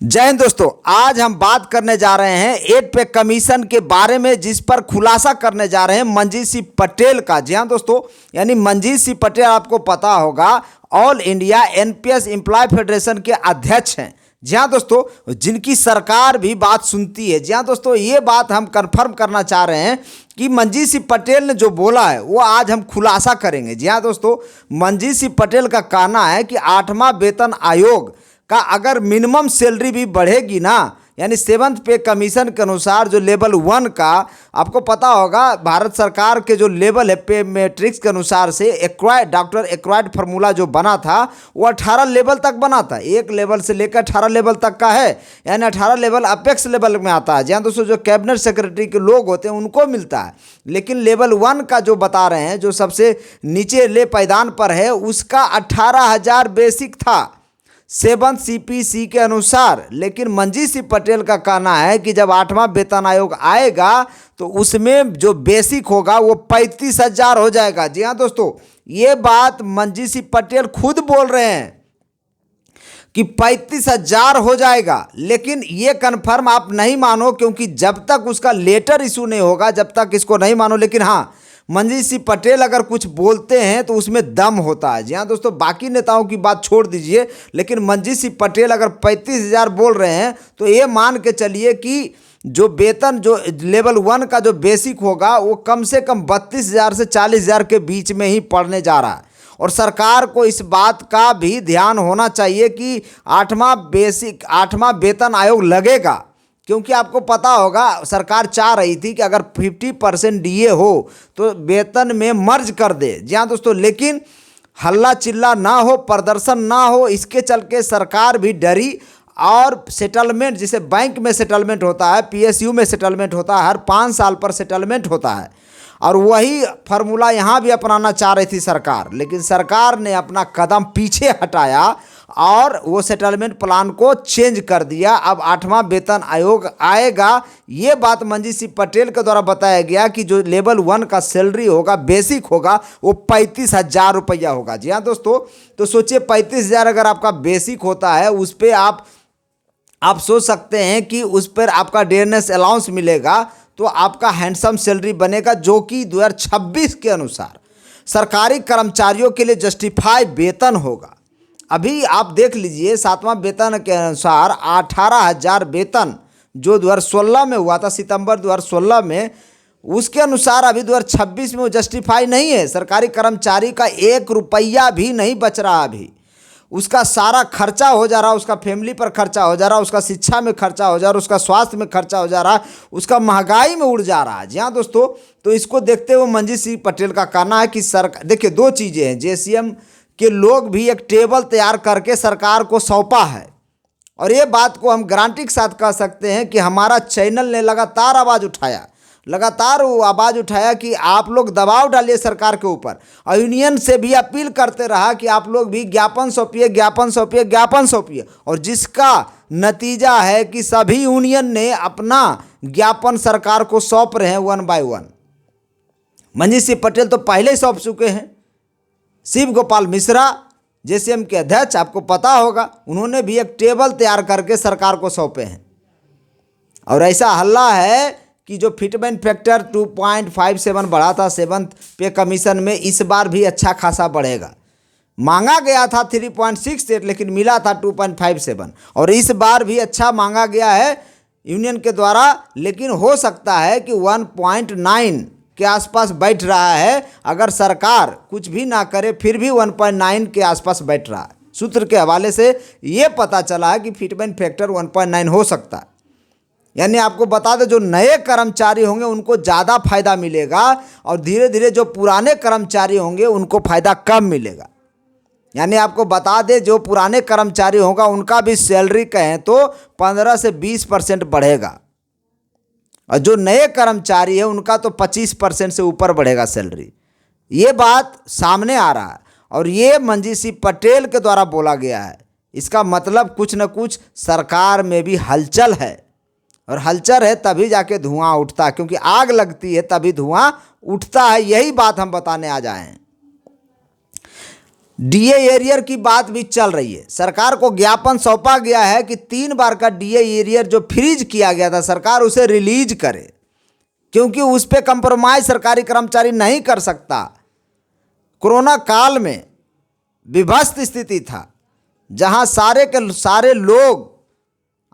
जय हिंद दोस्तों। आज हम बात करने जा रहे हैं 8 पे कमीशन के बारे में, जिस पर खुलासा करने जा रहे हैं मंजीत सिंह पटेल का। जी हाँ दोस्तों, यानी मंजीत सिंह पटेल आपको पता होगा all India NPS employ federation के अध्यक्ष हैं। जी हाँ दोस्तों, जिनकी सरकार भी बात सुनती है। जी हाँ दोस्तों, ये बात हम कंफर्म करना चाह रहे हैं कि मंजीत सिंह पटेल ने जो बोला है वो आज हम खुलासा करेंगे। जी हाँ दोस्तों, मंजीत सिंह पटेल का कहना है कि 8वां वेतन आयोग का अगर मिनिमम सैलरी भी बढ़ेगी ना, यानी 7th पे कमीशन के अनुसार जो लेवल 1 का आपको पता होगा, भारत सरकार के जो लेवल है पे मैट्रिक्स के अनुसार से डॉक्टर एक्वायर्ड फार्मूला जो बना था वो 18 लेवल तक बना था। एक लेवल से लेकर 18 लेवल तक का है, यानी 18 लेवल अपेक्स लेवल में आता है। जहाँ दोस्तों जो कैबिनेट सेक्रेटरी के लोग होते हैं उनको मिलता है, लेकिन लेवल 1 का जो बता रहे हैं जो सबसे नीचे ले पायदान पर है उसका 18,000 बेसिक था 7th सीपीसी के अनुसार। लेकिन मंजीत सिंह पटेल का कहना है कि जब 8वां वेतन आयोग आएगा तो उसमें जो बेसिक होगा वो 35,000 हो जाएगा। जी हाँ दोस्तों, ये बात मंजीत सिंह पटेल खुद बोल रहे हैं कि 35,000 हो जाएगा। लेकिन ये कन्फर्म आप नहीं मानो, क्योंकि जब तक उसका लेटर इशू नहीं होगा जब तक इसको नहीं मानो। लेकिन हाँ, मंजीत सिंह पटेल अगर कुछ बोलते हैं तो उसमें दम होता है। जी हाँ दोस्तों, बाकी नेताओं की बात छोड़ दीजिए, लेकिन मंजीत सिंह पटेल अगर 35,000 बोल रहे हैं तो ये मान के चलिए कि जो वेतन जो लेवल 1 का जो बेसिक होगा वो कम से कम 32,000 से 40,000 के बीच में ही पड़ने जा रहा है। और सरकार को इस बात का भी ध्यान होना चाहिए कि 8वां वेतन आयोग लगेगा, क्योंकि आपको पता होगा सरकार चाह रही थी कि अगर 50% डीए हो तो वेतन में मर्ज कर दे। जी हाँ दोस्तों, लेकिन हल्ला चिल्ला ना हो, प्रदर्शन ना हो, इसके चल के सरकार भी डरी। और सेटलमेंट, जिसे बैंक में सेटलमेंट होता है, पीएसयू में सेटलमेंट होता है, हर 5 साल पर सेटलमेंट होता है, और वही फार्मूला यहाँ भी अपनाना चाह रही थी सरकार। लेकिन सरकार ने अपना कदम पीछे हटाया और वो सेटलमेंट प्लान को चेंज कर दिया। अब 8वां वेतन आयोग आएगा। ये बात मंजीत सिंह पटेल के द्वारा बताया गया कि जो लेवल 1 का सैलरी होगा, बेसिक होगा, वो 35,000 रुपया होगा। जी हाँ दोस्तों, तो सोचिए 35,000 अगर आपका बेसिक होता है, उस पर आप सोच सकते हैं कि उस पर आपका डेयरनेस अलाउंस मिलेगा तो आपका हैंडसम सैलरी बनेगा, जो कि 2026 के अनुसार सरकारी कर्मचारियों के लिए जस्टिफाई वेतन होगा। अभी आप देख लीजिए 7वां वेतन के अनुसार 18,000 वेतन जो 2016 में हुआ था, सितंबर 2016 में, उसके अनुसार अभी 2026 में वो जस्टिफाई नहीं है। सरकारी कर्मचारी का 1 रुपया भी नहीं बच रहा। अभी उसका सारा खर्चा हो जा रहा, उसका फैमिली पर खर्चा हो जा रहा, उसका शिक्षा में खर्चा हो जा रहा, उसका स्वास्थ्य में खर्चा हो जा रहा, उसका महंगाई में उड़ जा रहा है। जी हाँ दोस्तों, तो इसको देखते हुए मंजीत सिंह पटेल का कहना है कि सरकार, देखिए 2 चीज़ें हैं, जेसीएम के लोग भी एक टेबल तैयार करके सरकार को सौंपा है, और ये बात को हम गारंटी के साथ कह सकते हैं कि हमारा चैनल ने लगातार आवाज़ उठाया कि आप लोग दबाव डालिए सरकार के ऊपर, और यूनियन से भी अपील करते रहा कि आप लोग भी ज्ञापन सौंपिए, और जिसका नतीजा है कि सभी यूनियन ने अपना ज्ञापन सरकार को सौंप रहे हैं 1 बाय 1। मंजीत सिंह पटेल तो पहले ही सौंप चुके हैं। शिव गोपाल मिश्रा जेसीएम के अध्यक्ष, आपको पता होगा, उन्होंने भी एक टेबल तैयार करके सरकार को सौंपे हैं। और ऐसा हल्ला है कि जो फिटमेंट फैक्टर 2.57 बढ़ा था 7th पे कमीशन में, इस बार भी अच्छा खासा बढ़ेगा। मांगा गया था 3.68, लेकिन मिला था 2.57, और इस बार भी अच्छा मांगा गया है यूनियन के द्वारा। लेकिन हो सकता है कि 1.9 के आसपास बैठ रहा है। अगर सरकार कुछ भी ना करे फिर भी 1.9 के आसपास बैठ रहा है। सूत्र के हवाले से ये पता चला है कि फिटमेंट फैक्टर 1.9 हो सकता है। यानी आपको बता दें, जो नए कर्मचारी होंगे उनको ज़्यादा फायदा मिलेगा, और धीरे धीरे जो पुराने कर्मचारी होंगे उनको फायदा कम मिलेगा। यानी आपको बता दें, जो पुराने कर्मचारी होगा उनका भी सैलरी कहें तो 15 से 20% बढ़ेगा, और जो नए कर्मचारी है उनका तो 25% से ऊपर बढ़ेगा सैलरी। ये बात सामने आ रहा है, और ये मंजीत सिंह पटेल के द्वारा बोला गया है। इसका मतलब कुछ न कुछ सरकार में भी हलचल है, और हलचल है तभी जाके धुआं उठता है, क्योंकि आग लगती है तभी धुआं उठता है। यही बात हम बताने आ जाए हैं। डीए एरियर की बात भी चल रही है। सरकार को ज्ञापन सौंपा गया है कि 3 बार का डीए एरियर जो फ्रीज किया गया था, सरकार उसे रिलीज करे, क्योंकि उस पर कंप्रोमाइज सरकारी कर्मचारी नहीं कर सकता। कोरोना काल में विभत्स स्थिति था, जहां सारे के सारे लोग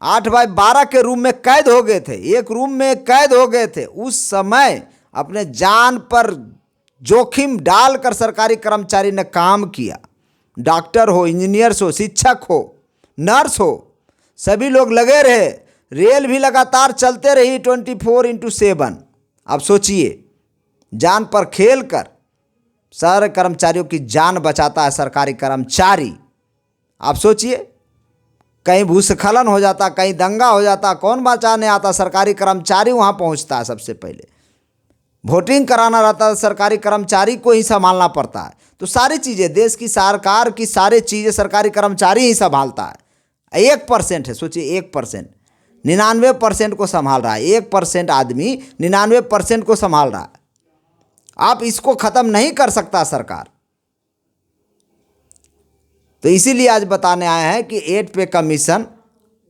8/12 के रूम में कैद हो गए थे, एक रूम में कैद हो गए थे। उस समय अपने जान पर जोखिम डालकर सरकारी कर्मचारी ने काम किया। डॉक्टर हो, इंजीनियर्स हो, शिक्षक हो, नर्स हो, सभी लोग लगे रहे। रेल भी लगातार चलते रही 24/7। अब सोचिए, जान पर खेल कर सारे कर्मचारियों की जान बचाता है सरकारी कर्मचारी। आप सोचिए, कहीं भूस्खलन हो जाता, कहीं दंगा हो जाता, कौन बचाने आता? सरकारी कर्मचारी वहाँ पहुँचता है सबसे पहले। वोटिंग कराना रहता है, सरकारी कर्मचारी को ही संभालना पड़ता है। तो सारी चीज़ें, देश की सरकार की सारी चीज़ें सरकारी कर्मचारी ही संभालता है। 1% है, सोचिए 1%, 99% को संभाल रहा है। 1% आदमी 99% को संभाल रहा है। आप इसको ख़त्म नहीं कर सकता सरकार। तो इसीलिए आज बताने आए हैं कि 8 पे कमीशन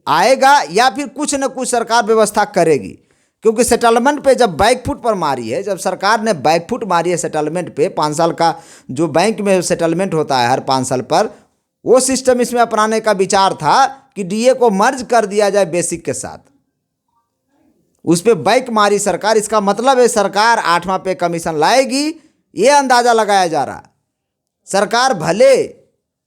आएगा या फिर कुछ न कुछ सरकार व्यवस्था करेगी, क्योंकि सेटलमेंट पे जब बैकफुट पर मारी है, जब सरकार ने बैकफुट मारी है सेटलमेंट पे, 5 साल का जो बैंक में सेटलमेंट होता है हर 5 साल पर, वो सिस्टम इसमें अपनाने का विचार था कि डीए को मर्ज कर दिया जाए बेसिक के साथ। उस पर बैक मारी सरकार। इसका मतलब है सरकार 8वां पे कमीशन लाएगी, ये अंदाज़ा लगाया जा रहा है। सरकार भले,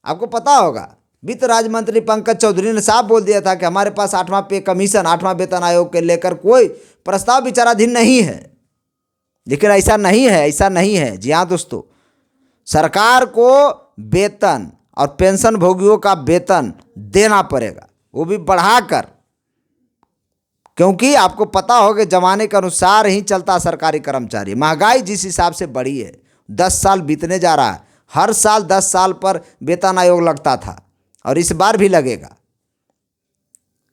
आपको पता होगा, वित्त राज्य मंत्री पंकज चौधरी ने साफ बोल दिया था कि हमारे पास 8वां पे कमीशन, 8वां वेतन आयोग के लेकर कोई प्रस्ताव विचाराधीन नहीं है। लेकिन ऐसा नहीं है, ऐसा नहीं है। जी हाँ दोस्तों, सरकार को वेतन और पेंशन भोगियों का वेतन देना पड़ेगा, वो भी बढ़ाकर, क्योंकि आपको पता होगा ज़माने के अनुसार ही चलता सरकारी कर्मचारी। महंगाई जिस हिसाब से बढ़ी है, 10 साल बीतने जा रहा है, हर साल 10 साल पर वेतन आयोग लगता था और इस बार भी लगेगा।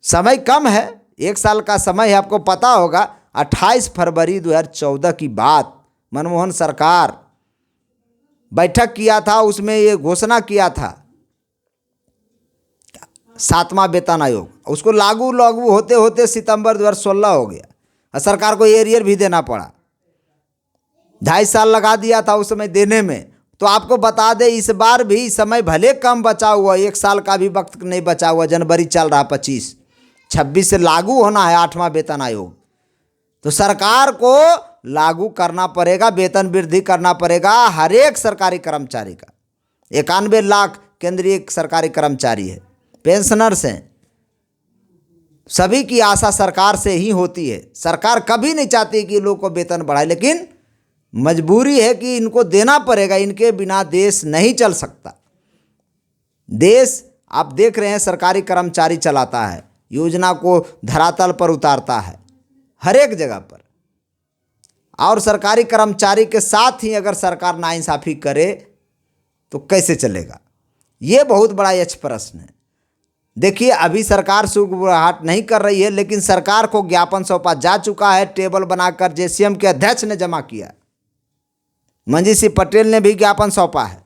समय कम है, 1 साल का समय है। आपको पता होगा 28 फरवरी 2014 की बात, मनमोहन सरकार बैठक किया था, उसमें ये घोषणा किया था 7वां वेतन आयोग। उसको लागू होते होते सितंबर 2016 हो गया और सरकार को एरियर भी देना पड़ा। 2.5 साल लगा दिया था उस समय देने में। तो आपको बता दें, इस बार भी समय भले कम बचा हुआ, 1 साल का भी वक्त नहीं बचा हुआ। जनवरी चल रहा, 26 से लागू होना है 8वां वेतन आयोग। तो सरकार को लागू करना पड़ेगा, वेतन वृद्धि करना पड़ेगा हर एक सरकारी कर्मचारी का। 91 लाख केंद्रीय सरकारी कर्मचारी है, पेंशनर्स हैं, सभी की आशा सरकार से ही होती है। सरकार कभी नहीं चाहती कि लोग को वेतन बढ़ाए, लेकिन मजबूरी है कि इनको देना पड़ेगा। इनके बिना देश नहीं चल सकता। देश आप देख रहे हैं सरकारी कर्मचारी चलाता है, योजना को धरातल पर उतारता है हर एक जगह पर। और सरकारी कर्मचारी के साथ ही अगर सरकार नाइंसाफ़ी करे तो कैसे चलेगा? ये बहुत बड़ा यक्ष प्रश्न है। देखिए, अभी सरकार सुगबुराहट नहीं कर रही है, लेकिन सरकार को ज्ञापन सौंपा जा चुका है। टेबल बनाकर जेसीएम के अध्यक्ष ने जमा किया, मंजीत सिंह पटेल ने भी ज्ञापन सौंपा है।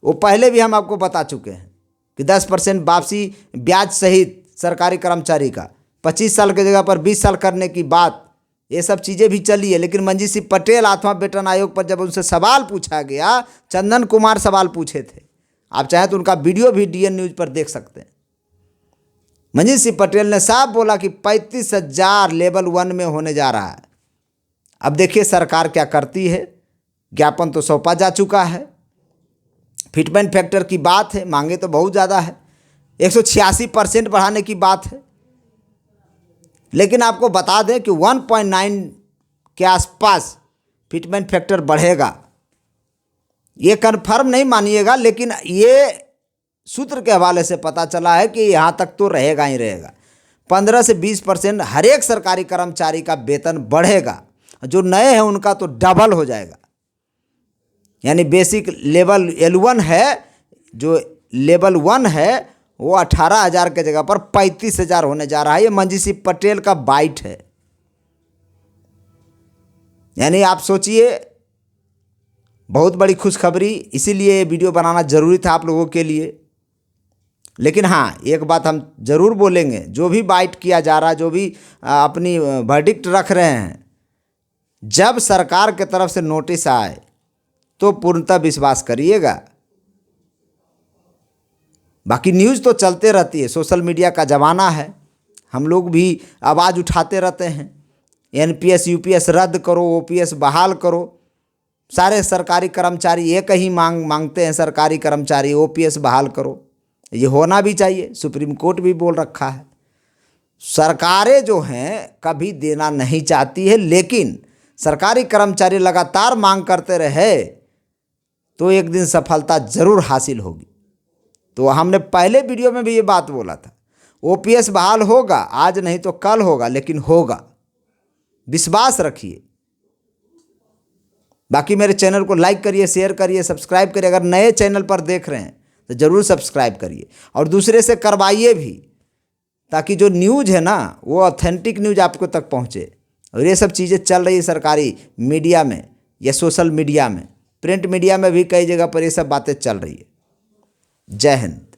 वो पहले भी हम आपको बता चुके हैं कि 10% वापसी ब्याज सहित सरकारी कर्मचारी का 25 साल की जगह पर 20 साल करने की बात, ये सब चीज़ें भी चली है। लेकिन मंजीत सिंह पटेल 8वां वेतन आयोग पर जब उनसे सवाल पूछा गया, चंदन कुमार सवाल पूछे थे, आप चाहें तो उनका वीडियो भी डीएन न्यूज़ पर देख सकते हैं। मंजीत सिंह पटेल ने साफ बोला कि 35,000 लेवल 1 में होने जा रहा है। अब देखिए सरकार क्या करती है। ज्ञापन तो सौंपा जा चुका है, फिटमेंट फैक्टर की बात है, मांगे तो बहुत ज़्यादा है, 186% बढ़ाने की बात है। लेकिन आपको बता दें कि 1.9 के आसपास फिटमेंट फैक्टर बढ़ेगा। ये कन्फर्म नहीं मानिएगा, लेकिन ये सूत्र के हवाले से पता चला है कि यहाँ तक तो रहेगा ही रहेगा। 15 से 20% हर एक सरकारी कर्मचारी का वेतन बढ़ेगा। जो नए हैं उनका तो डबल हो जाएगा। यानी बेसिक लेवल L1 है, जो लेवल 1 है वो 18,000 के जगह पर 35,000 होने जा रहा है। ये मंजीत सिंह पटेल का बाइट है। यानी आप सोचिए, बहुत बड़ी खुशखबरी, इसीलिए ये वीडियो बनाना ज़रूरी था आप लोगों के लिए। लेकिन हाँ, एक बात हम ज़रूर बोलेंगे, जो भी बाइट किया जा रहा है, जो भी अपनी वर्डिक्ट रख रहे हैं, जब सरकार के तरफ से नोटिस आए तो पूर्णतः विश्वास करिएगा। बाकी न्यूज़ तो चलते रहती है, सोशल मीडिया का ज़माना है, हम लोग भी आवाज़ उठाते रहते हैं। एनपीएस यूपीएस रद्द करो, ओपीएस बहाल करो। सारे सरकारी कर्मचारी एक ही मांगते हैं, सरकारी कर्मचारी ओपीएस बहाल करो। ये होना भी चाहिए, सुप्रीम कोर्ट भी बोल रखा है। सरकारें जो हैं कभी देना नहीं चाहती है, लेकिन सरकारी कर्मचारी लगातार मांग करते रहे तो एक दिन सफलता जरूर हासिल होगी। तो हमने पहले वीडियो में भी ये बात बोला था, ओपीएस बहाल होगा, आज नहीं तो कल होगा, लेकिन होगा, विश्वास रखिए। बाकी मेरे चैनल को लाइक करिए, शेयर करिए, सब्सक्राइब करिए। अगर नए चैनल पर देख रहे हैं तो ज़रूर सब्सक्राइब करिए और दूसरे से करवाइए भी, ताकि जो न्यूज़ है ना वो ऑथेंटिक न्यूज़ आपको तक पहुँचे। और ये सब चीज़ें चल रही है सरकारी मीडिया में या सोशल मीडिया में, प्रिंट मीडिया में भी कई जगह पर ये सब बातें चल रही है। जय हिंद।